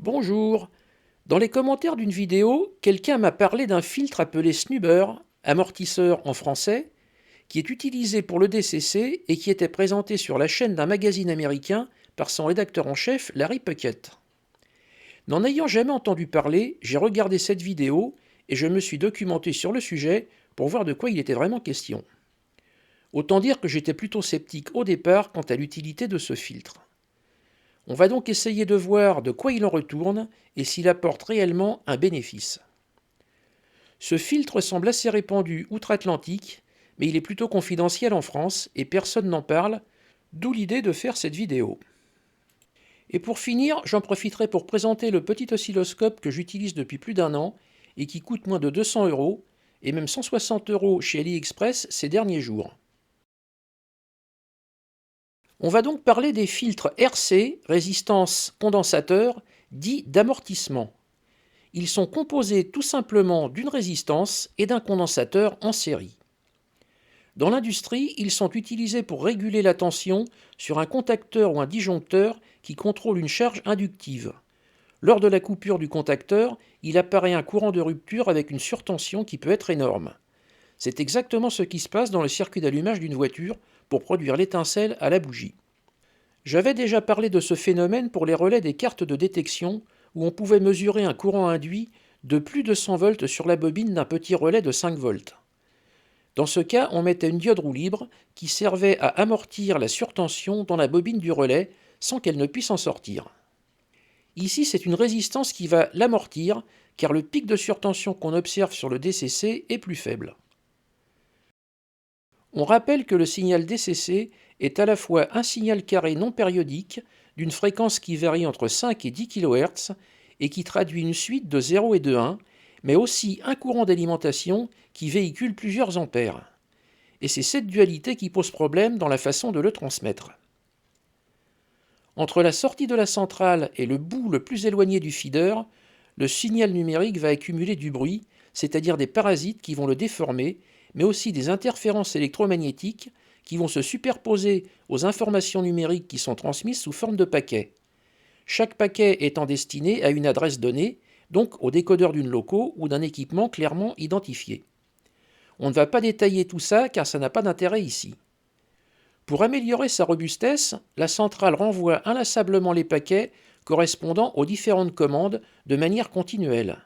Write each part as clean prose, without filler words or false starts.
Bonjour. Dans les commentaires d'une vidéo, quelqu'un m'a parlé d'un filtre appelé snubber, amortisseur en français, qui est utilisé pour le DCC et qui était présenté sur la chaîne d'un magazine américain par son rédacteur en chef, Larry Puckett. N'en ayant jamais entendu parler, j'ai regardé cette vidéo et je me suis documenté sur le sujet pour voir de quoi il était vraiment question. Autant dire que j'étais plutôt sceptique au départ quant à l'utilité de ce filtre. On va donc essayer de voir de quoi il en retourne et s'il apporte réellement un bénéfice. Ce filtre semble assez répandu outre-Atlantique, mais il est plutôt confidentiel en France et personne n'en parle, d'où l'idée de faire cette vidéo. Et pour finir, j'en profiterai pour présenter le petit oscilloscope que j'utilise depuis plus d'un an et qui coûte moins de 200 € et même 160 € chez AliExpress ces derniers jours. On va donc parler des filtres RC, résistance condensateur, dits d'amortissement. Ils sont composés tout simplement d'une résistance et d'un condensateur en série. Dans l'industrie, ils sont utilisés pour réguler la tension sur un contacteur ou un disjoncteur qui contrôle une charge inductive. Lors de la coupure du contacteur, il apparaît un courant de rupture avec une surtension qui peut être énorme. C'est exactement ce qui se passe dans le circuit d'allumage d'une voiture pour produire l'étincelle à la bougie. J'avais déjà parlé de ce phénomène pour les relais des cartes de détection où on pouvait mesurer un courant induit de plus de 100 volts sur la bobine d'un petit relais de 5 volts. Dans ce cas, on mettait une diode roue libre qui servait à amortir la surtension dans la bobine du relais sans qu'elle ne puisse en sortir. Ici, c'est une résistance qui va l'amortir car le pic de surtension qu'on observe sur le DCC est plus faible. On rappelle que le signal DCC est à la fois un signal carré non périodique d'une fréquence qui varie entre 5 et 10 kHz et qui traduit une suite de 0 et de 1, mais aussi un courant d'alimentation qui véhicule plusieurs ampères. Et c'est cette dualité qui pose problème dans la façon de le transmettre. Entre la sortie de la centrale et le bout le plus éloigné du feeder, le signal numérique va accumuler du bruit, c'est-à-dire des parasites qui vont le déformer, mais aussi des interférences électromagnétiques qui vont se superposer aux informations numériques qui sont transmises sous forme de paquets. Chaque paquet étant destiné à une adresse donnée, donc au décodeur d'une loco ou d'un équipement clairement identifié. On ne va pas détailler tout ça car ça n'a pas d'intérêt ici. Pour améliorer sa robustesse, la centrale renvoie inlassablement les paquets correspondant aux différentes commandes de manière continuelle.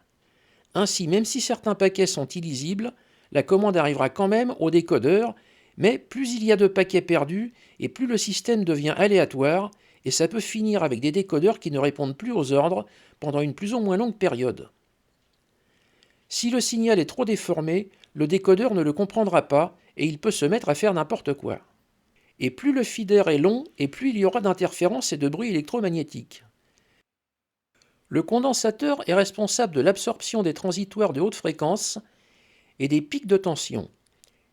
Ainsi, même si certains paquets sont illisibles, la commande arrivera quand même au décodeur, mais plus il y a de paquets perdus et plus le système devient aléatoire, et ça peut finir avec des décodeurs qui ne répondent plus aux ordres pendant une plus ou moins longue période. Si le signal est trop déformé, le décodeur ne le comprendra pas et il peut se mettre à faire n'importe quoi. Et plus le feeder est long, et plus il y aura d'interférences et de bruits électromagnétiques. Le condensateur est responsable de l'absorption des transitoires de haute fréquence et des pics de tension.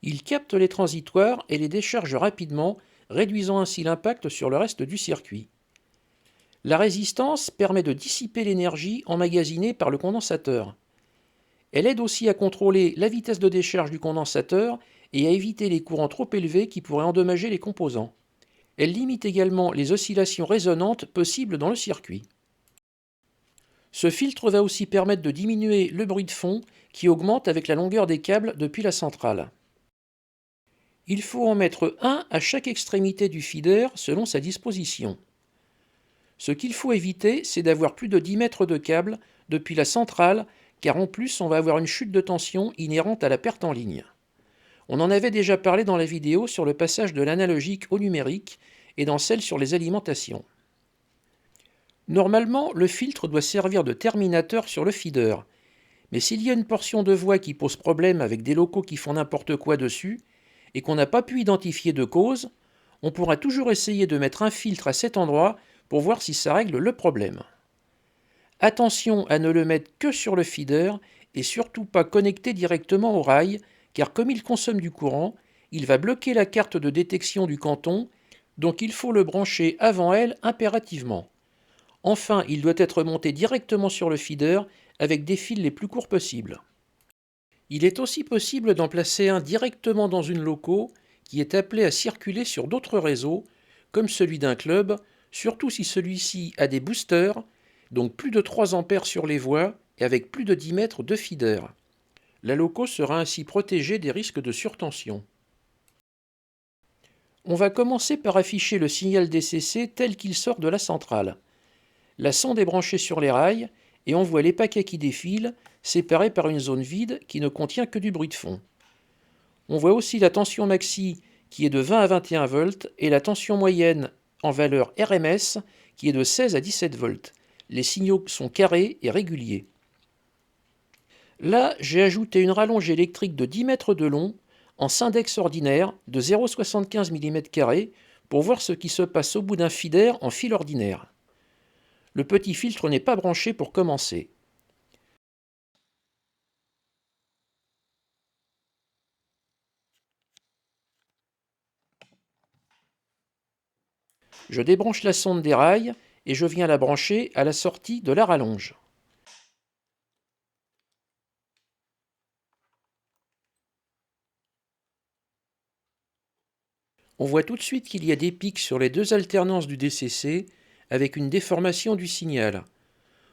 Il capte les transitoires et les décharge rapidement, réduisant ainsi l'impact sur le reste du circuit. La résistance permet de dissiper l'énergie emmagasinée par le condensateur. Elle aide aussi à contrôler la vitesse de décharge du condensateur et à éviter les courants trop élevés qui pourraient endommager les composants. Elle limite également les oscillations résonantes possibles dans le circuit. Ce filtre va aussi permettre de diminuer le bruit de fond qui augmente avec la longueur des câbles depuis la centrale. Il faut en mettre un à chaque extrémité du feeder selon sa disposition. Ce qu'il faut éviter, c'est d'avoir plus de 10 mètres de câble depuis la centrale, car en plus on va avoir une chute de tension inhérente à la perte en ligne. On en avait déjà parlé dans la vidéo sur le passage de l'analogique au numérique et dans celle sur les alimentations. Normalement, le filtre doit servir de terminateur sur le feeder, mais s'il y a une portion de voie qui pose problème avec des locaux qui font n'importe quoi dessus, et qu'on n'a pas pu identifier de cause, on pourra toujours essayer de mettre un filtre à cet endroit pour voir si ça règle le problème. Attention à ne le mettre que sur le feeder et surtout pas connecté directement au rail, car comme il consomme du courant, il va bloquer la carte de détection du canton, donc il faut le brancher avant elle impérativement. Enfin, il doit être monté directement sur le feeder avec des fils les plus courts possibles. Il est aussi possible d'en placer un directement dans une loco qui est appelée à circuler sur d'autres réseaux, comme celui d'un club, surtout si celui-ci a des boosters, donc plus de 3 ampères sur les voies et avec plus de 10 mètres de feeder. La loco sera ainsi protégée des risques de surtension. On va commencer par afficher le signal DCC tel qu'il sort de la centrale. La sonde est branchée sur les rails et on voit les paquets qui défilent, séparés par une zone vide qui ne contient que du bruit de fond. On voit aussi la tension maxi qui est de 20 à 21 volts et la tension moyenne en valeur RMS qui est de 16 à 17 volts. Les signaux sont carrés et réguliers. Là, j'ai ajouté une rallonge électrique de 10 mètres de long en syndex ordinaire de 0,75 mm pour voir ce qui se passe au bout d'un feeder en fil ordinaire. Le petit filtre n'est pas branché pour commencer. Je débranche la sonde des rails et je viens la brancher à la sortie de la rallonge. On voit tout de suite qu'il y a des pics sur les deux alternances du DCC avec une déformation du signal.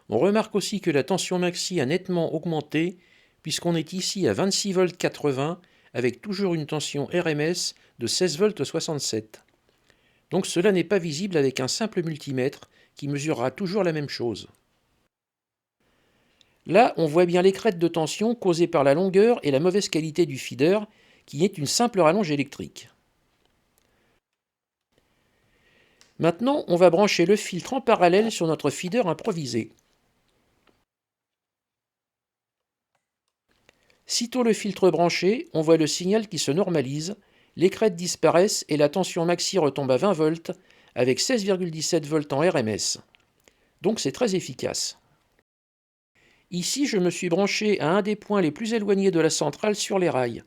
On remarque aussi que la tension maxi a nettement augmenté puisqu'on est ici à 26 volts 80 avec toujours une tension RMS de 16 volts 67. Donc cela n'est pas visible avec un simple multimètre qui mesurera toujours la même chose. Là, on voit bien les crêtes de tension causées par la longueur et la mauvaise qualité du feeder qui est une simple rallonge électrique. Maintenant, on va brancher le filtre en parallèle sur notre feeder improvisé. Sitôt le filtre branché, on voit le signal qui se normalise, les crêtes disparaissent et la tension maxi retombe à 20 volts avec 16,17 volts en RMS. Donc c'est très efficace. Ici, je me suis branché à un des points les plus éloignés de la centrale sur les rails.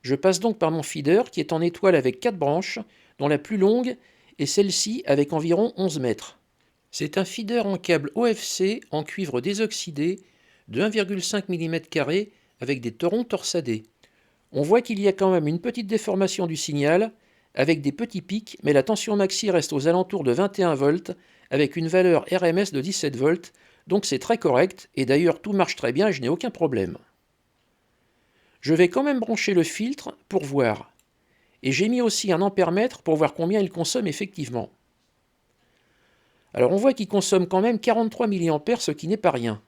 Je passe donc par mon feeder qui est en étoile avec 4 branches, dont la plus longue est celle-ci avec environ 11 mètres. C'est un feeder en câble OFC en cuivre désoxydé de 1,5 mm avec des torons torsadés. On voit qu'il y a quand même une petite déformation du signal avec des petits pics, mais la tension maxi reste aux alentours de 21 volts avec une valeur RMS de 17 volts, donc c'est très correct et d'ailleurs tout marche très bien et je n'ai aucun problème. Je vais quand même brancher le filtre pour voir. Et j'ai mis aussi un ampèremètre pour voir combien il consomme effectivement. Alors on voit qu'il consomme quand même 43 mA, ce qui n'est pas rien.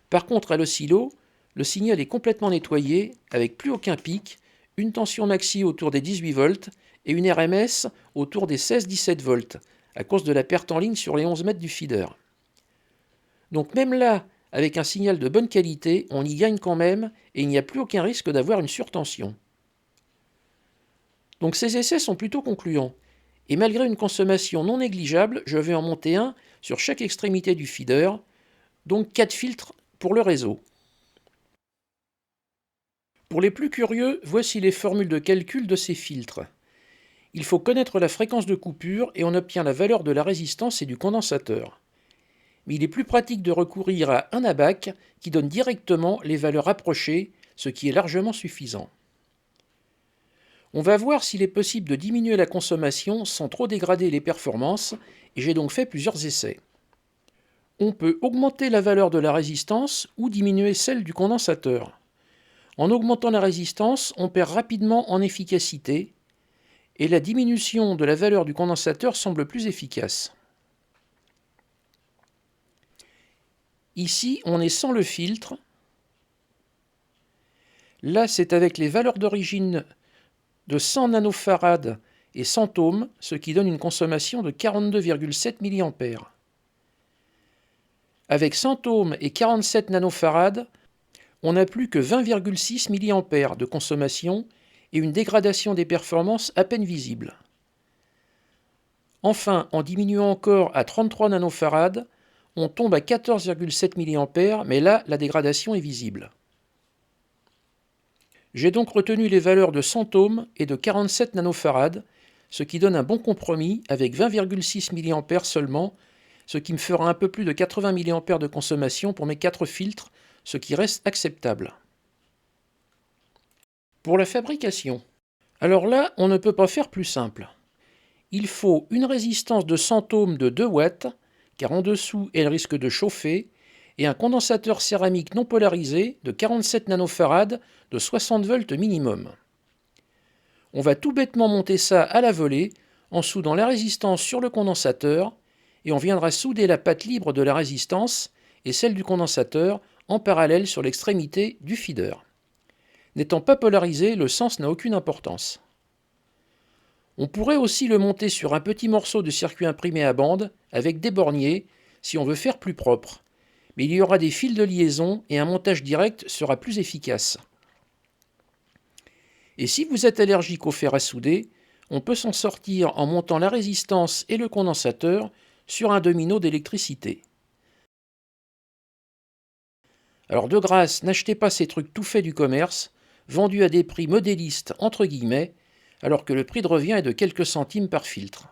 Par contre à l'oscillo, le signal est complètement nettoyé, avec plus aucun pic, une tension maxi autour des 18 volts et une RMS autour des 16-17 volts, à cause de la perte en ligne sur les 11 mètres du feeder. Donc même là, avec un signal de bonne qualité, on y gagne quand même et il n'y a plus aucun risque d'avoir une surtension. Donc ces essais sont plutôt concluants. Et malgré une consommation non négligeable, je vais en monter un sur chaque extrémité du feeder, donc 4 filtres pour le réseau. Pour les plus curieux, voici les formules de calcul de ces filtres. Il faut connaître la fréquence de coupure et on obtient la valeur de la résistance et du condensateur. Mais il est plus pratique de recourir à un ABAC qui donne directement les valeurs approchées, ce qui est largement suffisant. On va voir s'il est possible de diminuer la consommation sans trop dégrader les performances, et j'ai donc fait plusieurs essais. On peut augmenter la valeur de la résistance ou diminuer celle du condensateur. En augmentant la résistance, on perd rapidement en efficacité, et la diminution de la valeur du condensateur semble plus efficace. Ici, on est sans le filtre. Là, c'est avec les valeurs d'origine de 100 nanofarad et 100 ohms, ce qui donne une consommation de 42,7 mA. Avec 100 ohms et 47 nanofarad, on n'a plus que 20,6 mA de consommation et une dégradation des performances à peine visible. Enfin, en diminuant encore à 33 nanofarad, on tombe à 14,7 mA, mais là, la dégradation est visible. J'ai donc retenu les valeurs de 100 ohms et de 47 nanofarad, ce qui donne un bon compromis avec 20,6 mA seulement, ce qui me fera un peu plus de 80 mA de consommation pour mes 4 filtres, ce qui reste acceptable. Pour la fabrication, alors là, on ne peut pas faire plus simple. Il faut une résistance de 100 ohms de 2 watts car en dessous elle risque de chauffer, et un condensateur céramique non polarisé de 47 nanofarad de 60 volts minimum. On va tout bêtement monter ça à la volée en soudant la résistance sur le condensateur, et on viendra souder la patte libre de la résistance et celle du condensateur en parallèle sur l'extrémité du feeder. N'étant pas polarisé, le sens n'a aucune importance. On pourrait aussi le monter sur un petit morceau de circuit imprimé à bande avec des borniers si on veut faire plus propre, mais il y aura des fils de liaison et un montage direct sera plus efficace. Et si vous êtes allergique au fer à souder, on peut s'en sortir en montant la résistance et le condensateur sur un domino d'électricité. Alors de grâce, n'achetez pas ces trucs tout faits du commerce, vendus à des prix modélistes entre guillemets, alors que le prix de revient est de quelques centimes par filtre.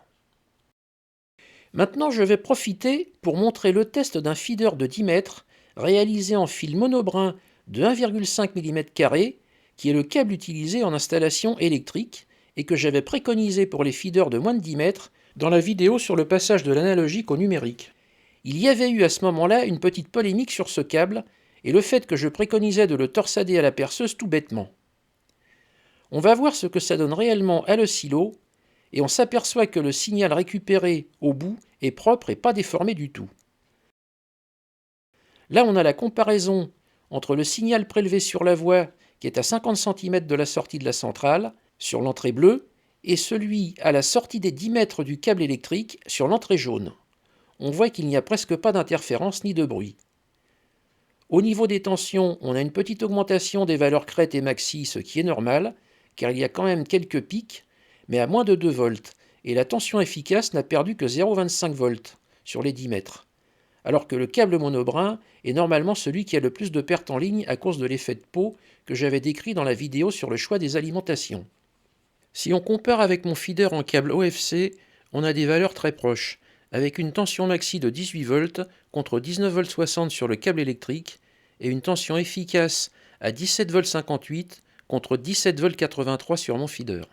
Maintenant, je vais profiter pour montrer le test d'un feeder de 10 mètres réalisé en fil monobrin de 1,5 mm², qui est le câble utilisé en installation électrique et que j'avais préconisé pour les feeders de moins de 10 mètres dans la vidéo sur le passage de l'analogique au numérique. Il y avait eu à ce moment-là une petite polémique sur ce câble et le fait que je préconisais de le torsader à la perceuse tout bêtement. On va voir ce que ça donne réellement à l'oscillo, et on s'aperçoit que le signal récupéré au bout est propre et pas déformé du tout. Là, on a la comparaison entre le signal prélevé sur la voie, qui est à 50 cm de la sortie de la centrale, sur l'entrée bleue, et celui à la sortie des 10 mètres du câble électrique, sur l'entrée jaune. On voit qu'il n'y a presque pas d'interférence ni de bruit. Au niveau des tensions, on a une petite augmentation des valeurs crête et maxi, ce qui est normal, car il y a quand même quelques pics, mais à moins de 2 volts, et la tension efficace n'a perdu que 0,25 volts sur les 10 mètres, alors que le câble monobrin est normalement celui qui a le plus de pertes en ligne à cause de l'effet de peau que j'avais décrit dans la vidéo sur le choix des alimentations. Si on compare avec mon feeder en câble OFC, on a des valeurs très proches, avec une tension maxi de 18 volts contre 19,60 volts sur le câble électrique et une tension efficace à 17,58 volts contre 17,83 volts sur mon feeder.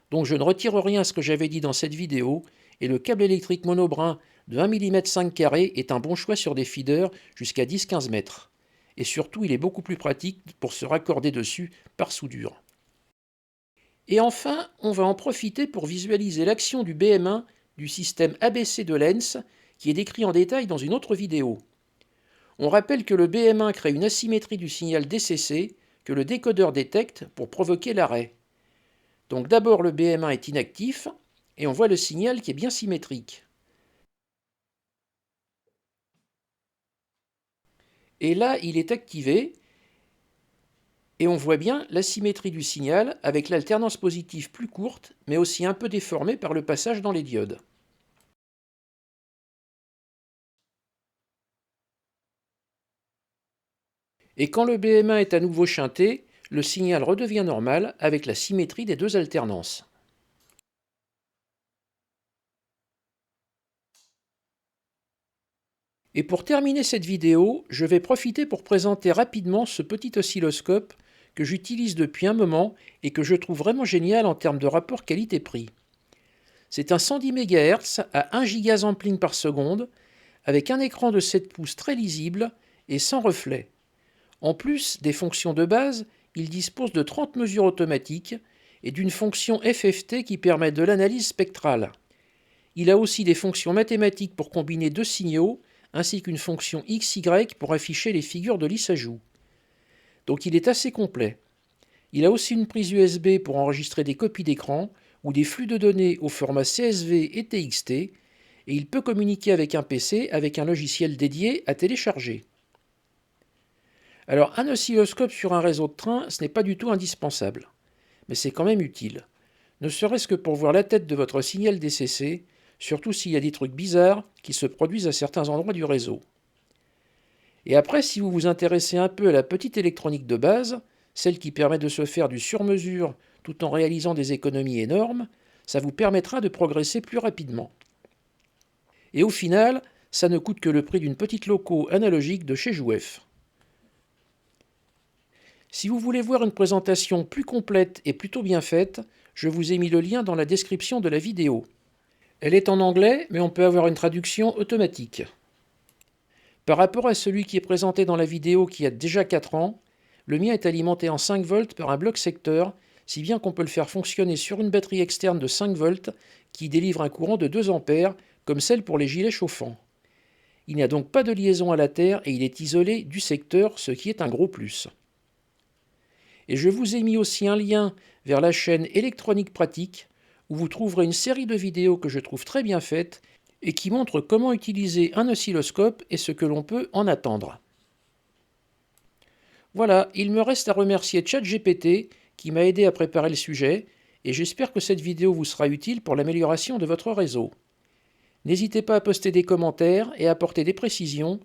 Donc je ne retire rien à ce que j'avais dit dans cette vidéo et le câble électrique monobrin de 1 mm 5² est un bon choix sur des feeders jusqu'à 10-15 mètres. Et surtout, il est beaucoup plus pratique pour se raccorder dessus par soudure. Et enfin, on va en profiter pour visualiser l'action du BM1 du système ABC de Lenz, qui est décrit en détail dans une autre vidéo. On rappelle que le BM1 crée une asymétrie du signal DCC que le décodeur détecte pour provoquer l'arrêt. Donc d'abord le BM1 est inactif, et on voit le signal qui est bien symétrique. Et là, il est activé, et on voit bien la symétrie du signal avec l'alternance positive plus courte, mais aussi un peu déformée par le passage dans les diodes. Et quand le BM1 est à nouveau shunté, le signal redevient normal avec la symétrie des deux alternances. Et pour terminer cette vidéo, je vais profiter pour présenter rapidement ce petit oscilloscope que j'utilise depuis un moment et que je trouve vraiment génial en termes de rapport qualité-prix. C'est un 110 MHz à 1 gigasampling par seconde avec un écran de 7 pouces très lisible et sans reflet. En plus des fonctions de base, il dispose de 30 mesures automatiques et d'une fonction FFT qui permet de l'analyse spectrale. Il a aussi des fonctions mathématiques pour combiner deux signaux, ainsi qu'une fonction XY pour afficher les figures de lissajou. Donc il est assez complet. Il a aussi une prise USB pour enregistrer des copies d'écran ou des flux de données au format CSV et TXT, et il peut communiquer avec un PC avec un logiciel dédié à télécharger. Alors un oscilloscope sur un réseau de train, ce n'est pas du tout indispensable, mais c'est quand même utile, ne serait-ce que pour voir la tête de votre signal DCC, surtout s'il y a des trucs bizarres qui se produisent à certains endroits du réseau. Et après, si vous vous intéressez un peu à la petite électronique de base, celle qui permet de se faire du sur-mesure tout en réalisant des économies énormes, ça vous permettra de progresser plus rapidement. Et au final, ça ne coûte que le prix d'une petite loco analogique de chez Jouef. Si vous voulez voir une présentation plus complète et plutôt bien faite, je vous ai mis le lien dans la description de la vidéo. Elle est en anglais, mais on peut avoir une traduction automatique. Par rapport à celui qui est présenté dans la vidéo qui a déjà 4 ans, le mien est alimenté en 5 volts par un bloc secteur, si bien qu'on peut le faire fonctionner sur une batterie externe de 5 volts qui délivre un courant de 2 ampères, comme celle pour les gilets chauffants. Il n'y a donc pas de liaison à la terre et il est isolé du secteur, ce qui est un gros plus. Et je vous ai mis aussi un lien vers la chaîne Électronique Pratique, où vous trouverez une série de vidéos que je trouve très bien faites et qui montrent comment utiliser un oscilloscope et ce que l'on peut en attendre. Voilà, il me reste à remercier ChatGPT qui m'a aidé à préparer le sujet, et j'espère que cette vidéo vous sera utile pour l'amélioration de votre réseau. N'hésitez pas à poster des commentaires et à apporter des précisions,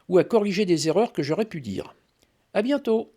ou à corriger des erreurs que j'aurais pu dire. À bientôt!